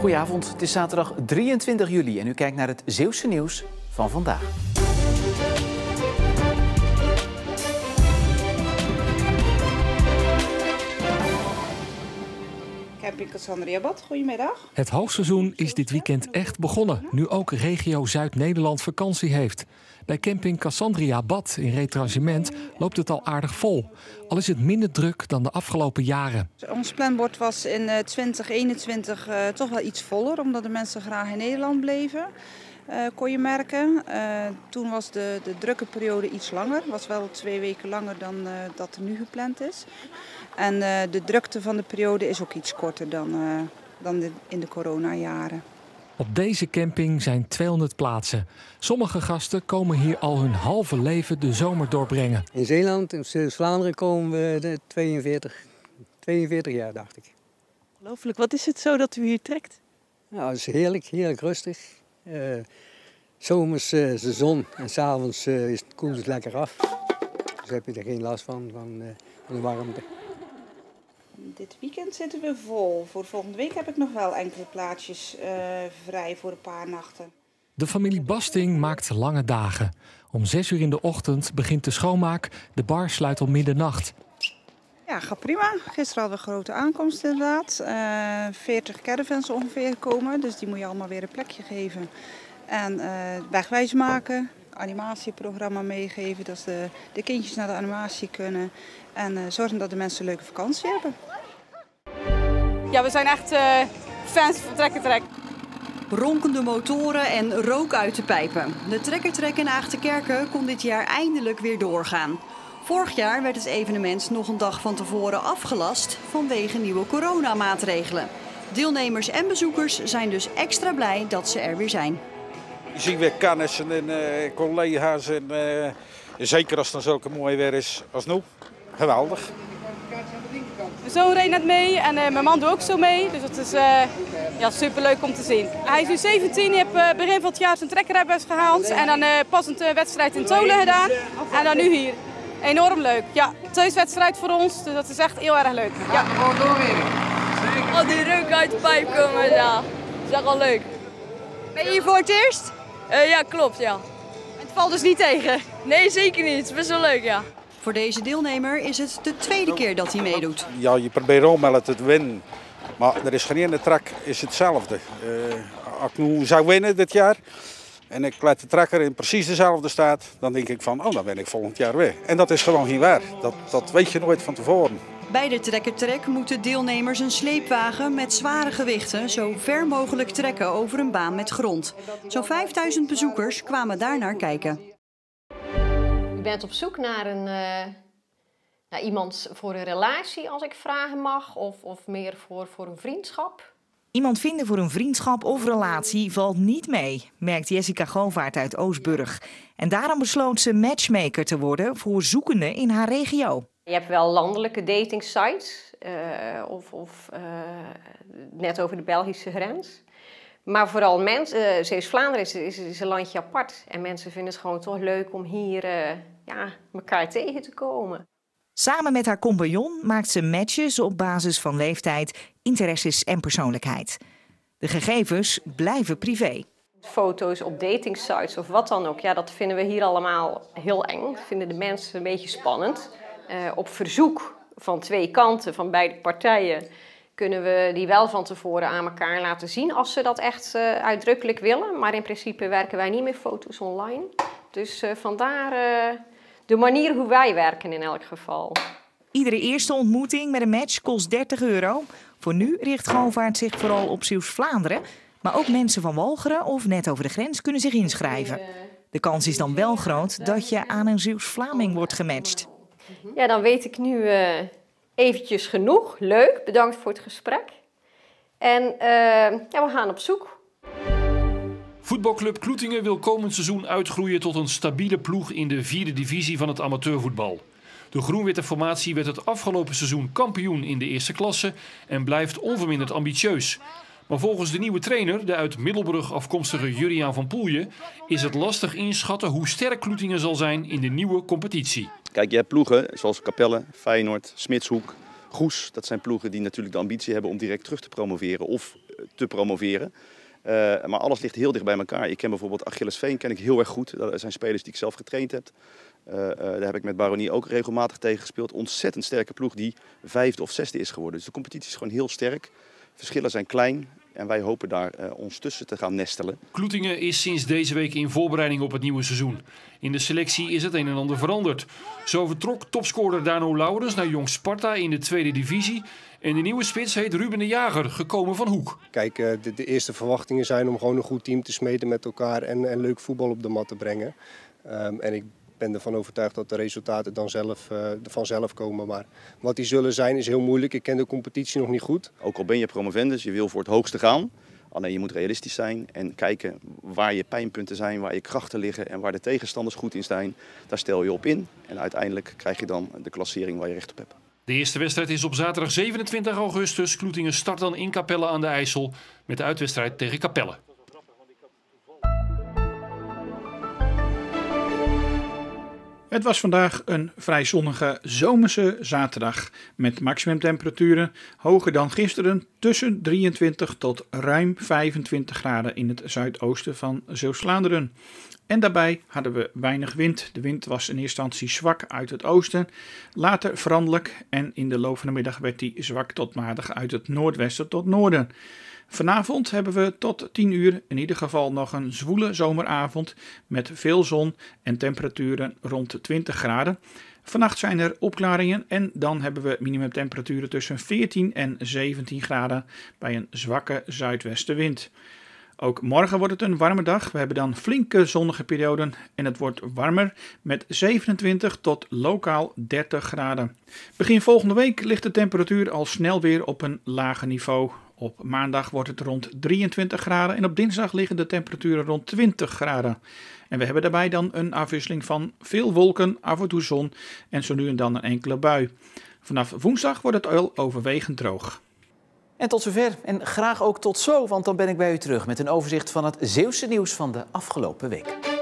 Goedenavond, het is zaterdag 23 juli en u kijkt naar het Zeeuwse nieuws van vandaag. Camping Cassandriabad, goedemiddag. Het hoogseizoen is dit weekend echt begonnen, nu ook regio Zuid-Nederland vakantie heeft. Bij camping Cassandriabad in Retragement loopt het al aardig vol. Al is het minder druk dan de afgelopen jaren. Ons planbord was in 2021 toch wel iets voller, omdat de mensen graag in Nederland bleven. Kon je merken. Toen was de drukke periode iets langer. Het was wel 2 weken langer dan dat er nu gepland is. En de drukte van de periode is ook iets korter dan in de coronajaren. Op deze camping zijn 200 plaatsen. Sommige gasten komen hier al hun halve leven de zomer doorbrengen. In Zeeland, in Zuid-Vlaanderen komen we 42 jaar, dacht ik. Ongelooflijk, wat is het zo dat u hier trekt? Nou, het is heerlijk rustig. Zomers de zon en s'avonds koelt het lekker af. Dus heb je er geen last van de warmte. Dit weekend zitten we vol. Voor volgende week heb ik nog wel enkele plaatsjes vrij voor een paar nachten. De familie Basting maakt lange dagen. Om 6 uur in de ochtend begint de schoonmaak. De bar sluit om middernacht. Ja, gaat prima. Gisteren hadden we grote aankomst inderdaad. 40 caravans ongeveer komen, dus die moet je allemaal weer een plekje geven. En wegwijs maken, animatieprogramma meegeven, dat de kindjes naar de animatie kunnen. En zorgen dat de mensen een leuke vakantie hebben. Ja, we zijn echt fans van Trekker-Trek. Ronkende motoren en rook uit de pijpen. De Trekker-Trek in Aagtenkerke kon dit jaar eindelijk weer doorgaan. Vorig jaar werd het evenement nog een dag van tevoren afgelast vanwege nieuwe coronamaatregelen. Deelnemers en bezoekers zijn dus extra blij dat ze er weer zijn. Je ziet weer kennissen en collega's en zeker als het dan zulke mooi weer is als nu. Geweldig. Mijn zoon reed net mee en mijn man doet ook zo mee. Dus het is superleuk om te zien. Hij is nu 17, hij heeft begin van het jaar zijn trekkerrijbewijs gehaald. En dan pas een wedstrijd in Tolen gedaan. En dan nu hier. Enorm leuk. Ja, thuiswedstrijd voor ons, dus dat is echt heel erg leuk. Ja. Al die rook uit de pijp komen, ja. Dat is echt wel leuk. Ben je hier voor het eerst? Ja, klopt, ja. Het valt dus niet tegen? Nee, zeker niet. Het is best wel leuk, ja. Voor deze deelnemer is het de tweede keer dat hij meedoet. Ja, je probeert ook wel te winnen. Maar er is geen ene trek is hetzelfde. Als ik nu zou winnen dit jaar en ik laat de trekker in precies dezelfde staat, dan denk ik van, dan ben ik volgend jaar weer. En dat is gewoon geen waar. Dat weet je nooit van tevoren. Bij de Trekker-Trek moeten deelnemers een sleepwagen met zware gewichten zo ver mogelijk trekken over een baan met grond. Zo'n 5000 bezoekers kwamen daar naar kijken. U bent op zoek naar iemand voor een relatie, als ik vragen mag, of meer voor een vriendschap? Iemand vinden voor een vriendschap of relatie valt niet mee, merkt Jessica Govaert uit Oostburg. En daarom besloot ze matchmaker te worden voor zoekenden in haar regio. Je hebt wel landelijke datingsites, of net over de Belgische grens. Maar vooral mensen, Zeeuws-Vlaanderen is een landje apart. En mensen vinden het gewoon toch leuk om hier elkaar tegen te komen. Samen met haar compagnon maakt ze matches op basis van leeftijd, interesses en persoonlijkheid. De gegevens blijven privé. Foto's op datingsites of wat dan ook, ja, dat vinden we hier allemaal heel eng. Dat vinden de mensen een beetje spannend. Op verzoek van 2 kanten, van beide partijen, kunnen we die wel van tevoren aan elkaar laten zien als ze dat echt uitdrukkelijk willen. Maar in principe werken wij niet meer foto's online. Dus vandaar de manier hoe wij werken in elk geval. Iedere eerste ontmoeting met een match kost €30. Voor nu richt Govaert zich vooral op Zeeuws-Vlaanderen. Maar ook mensen van Walcheren of net over de grens kunnen zich inschrijven. De kans is dan wel groot dat je aan een Zeeuws-Vlaming wordt gematcht. Ja, dan weet ik nu eventjes genoeg. Leuk, bedankt voor het gesprek. En we gaan op zoek. Voetbalclub Kloetingen wil komend seizoen uitgroeien tot een stabiele ploeg in de 4e divisie van het amateurvoetbal. De groen-witte formatie werd het afgelopen seizoen kampioen in de eerste klasse en blijft onverminderd ambitieus. Maar volgens de nieuwe trainer, de uit Middelburg afkomstige Juriaan van Poelje, is het lastig inschatten hoe sterk Kloetingen zal zijn in de nieuwe competitie. Kijk, je hebt ploegen zoals Capelle, Feyenoord, Smitshoek, Goes. Dat zijn ploegen die natuurlijk de ambitie hebben om direct terug te promoveren of te promoveren. Maar alles ligt heel dicht bij elkaar. Ik ken bijvoorbeeld Achillesveen ken ik heel erg goed. Dat zijn spelers die ik zelf getraind heb. Daar heb ik met Baronie ook regelmatig tegen gespeeld. Ontzettend sterke ploeg die 5e of 6e is geworden. Dus de competitie is gewoon heel sterk. Verschillen zijn klein. En wij hopen daar ons tussen te gaan nestelen. Kloetingen is sinds deze week in voorbereiding op het nieuwe seizoen. In de selectie is het een en ander veranderd. Zo vertrok topscorer Dano Laurens naar Jong Sparta in de 2e divisie. En de nieuwe spits heet Ruben de Jager, gekomen van Hoek. Kijk, de eerste verwachtingen zijn om gewoon een goed team te smeden met elkaar en leuk voetbal op de mat te brengen. En ik ben ervan overtuigd dat de resultaten dan vanzelf komen. Maar wat die zullen zijn is heel moeilijk. Ik ken de competitie nog niet goed. Ook al ben je promovendus, je wil voor het hoogste gaan. Alleen je moet realistisch zijn en kijken waar je pijnpunten zijn, waar je krachten liggen en waar de tegenstanders goed in zijn. Daar stel je op in en uiteindelijk krijg je dan de klassering waar je recht op hebt. De eerste wedstrijd is op zaterdag 27 augustus. Kloetingen start dan in Capelle aan de IJssel met de uitwedstrijd tegen Capelle. Het was vandaag een vrij zonnige zomerse zaterdag met maximumtemperaturen hoger dan gisteren tussen 23 tot ruim 25 graden in het zuidoosten van Zeeuws-Vlaanderen. En daarbij hadden we weinig wind. De wind was in eerste instantie zwak uit het oosten, later veranderlijk en in de loop van de middag werd die zwak tot matig uit het noordwesten tot noorden. Vanavond hebben we tot 10 uur in ieder geval nog een zwoele zomeravond met veel zon en temperaturen rond de 20 graden. Vannacht zijn er opklaringen en dan hebben we minimumtemperaturen tussen 14 en 17 graden bij een zwakke zuidwestenwind. Ook morgen wordt het een warme dag. We hebben dan flinke zonnige perioden en het wordt warmer met 27 tot lokaal 30 graden. Begin volgende week ligt de temperatuur al snel weer op een lager niveau. Op maandag wordt het rond 23 graden en op dinsdag liggen de temperaturen rond 20 graden. En we hebben daarbij dan een afwisseling van veel wolken, af en toe zon en zo nu en dan een enkele bui. Vanaf woensdag wordt het al overwegend droog. En tot zover en graag ook tot zo, want dan ben ik bij u terug met een overzicht van het Zeeuwse nieuws van de afgelopen week.